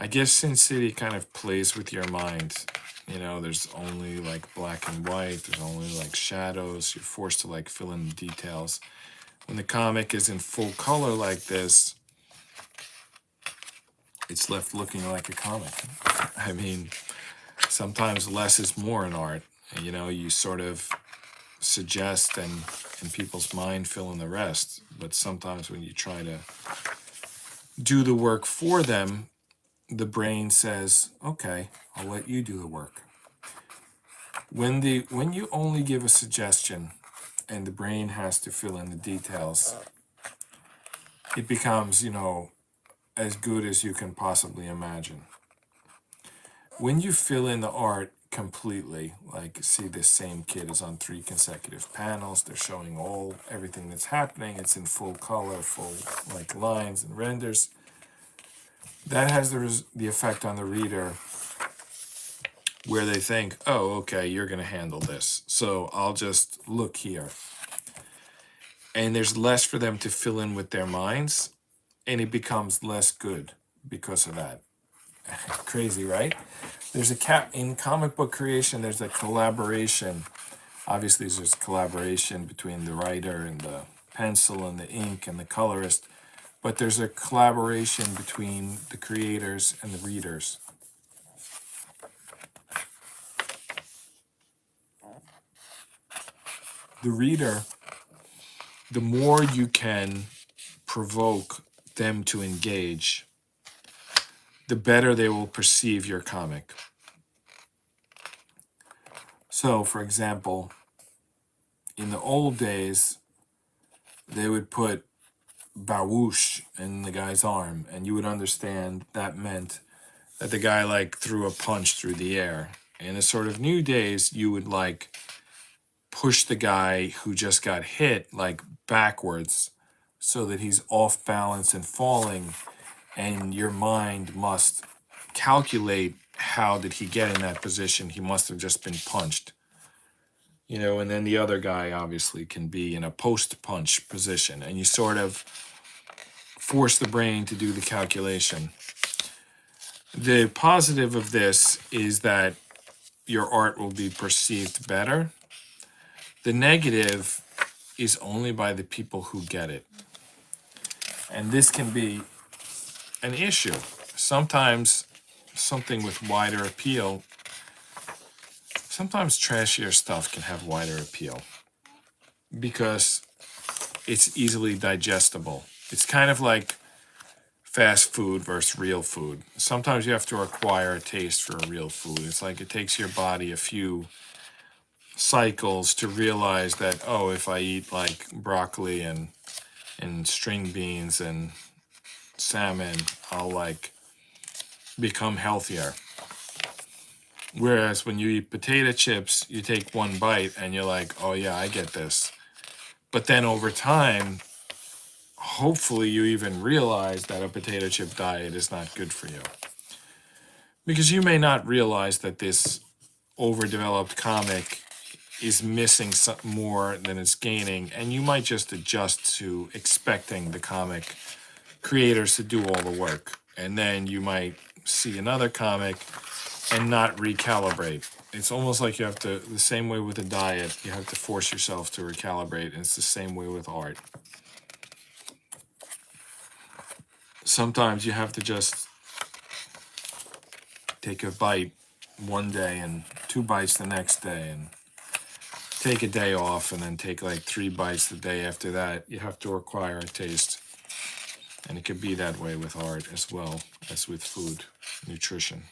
I guess Sin City kind of plays with your mind. You know, there's only like black and white, there's only like shadows. You're forced to like fill in the details. When the comic is in full color like this, it's left looking like a comic. I mean, sometimes less is more in art. You know, you sort of suggest and in people's mind fill in the rest. But sometimes when you try to do the work for them, the brain says, okay, I'll let you do the work. When you only give a suggestion and the brain has to fill in the details, it becomes, you know, as good as you can possibly imagine. When you fill in the art completely, like see this same kid is on 3 consecutive panels, they're showing everything that's happening, it's in full color, full like lines and renders. That has the effect on the reader where they think, oh, okay, you're going to handle this, so I'll just look here. And there's less for them to fill in with their minds, and it becomes less good because of that. Crazy, right? There's in comic book creation, there's a collaboration. Obviously, there's collaboration between the writer and the pencil and the ink and the colorist, but there's a collaboration between the creators and the readers. The reader, the more you can provoke them to engage, the better they will perceive your comic. So, for example, in the old days, they would put barouche in the guy's arm, and you would understand that meant that the guy like threw a punch through the air. In a sort of new days, you would like push the guy who just got hit like backwards so that he's off balance and falling, and your mind must calculate how did he get in that position. He must have just been punched, you know, and then the other guy obviously can be in a post-punch position, and you sort of force the brain to do the calculation. The positive of this is that your art will be perceived better. The negative is only by the people who get it. And this can be an issue. Sometimes something with wider appeal, sometimes trashier stuff can have wider appeal because it's easily digestible. It's kind of like fast food versus real food. Sometimes you have to acquire a taste for real food. It's like it takes your body a few cycles to realize that, oh, if I eat like broccoli and string beans and salmon, I'll like become healthier. Whereas when you eat potato chips, you take one bite and you're like, oh yeah, I get this. But then over time, hopefully you even realize that a potato chip diet is not good for you. Because you may not realize that this overdeveloped comic is missing more than it's gaining, and you might just adjust to expecting the comic creators to do all the work, and then you might see another comic and not recalibrate. It's almost like you have to, the same way with a diet, you have to force yourself to recalibrate, and it's the same way with art. Sometimes you have to just take a bite one day and 2 bites the next day, and take a day off, and then take like 3 bites the day after that. You have to acquire a taste. And it could be that way with art as well as with food, nutrition.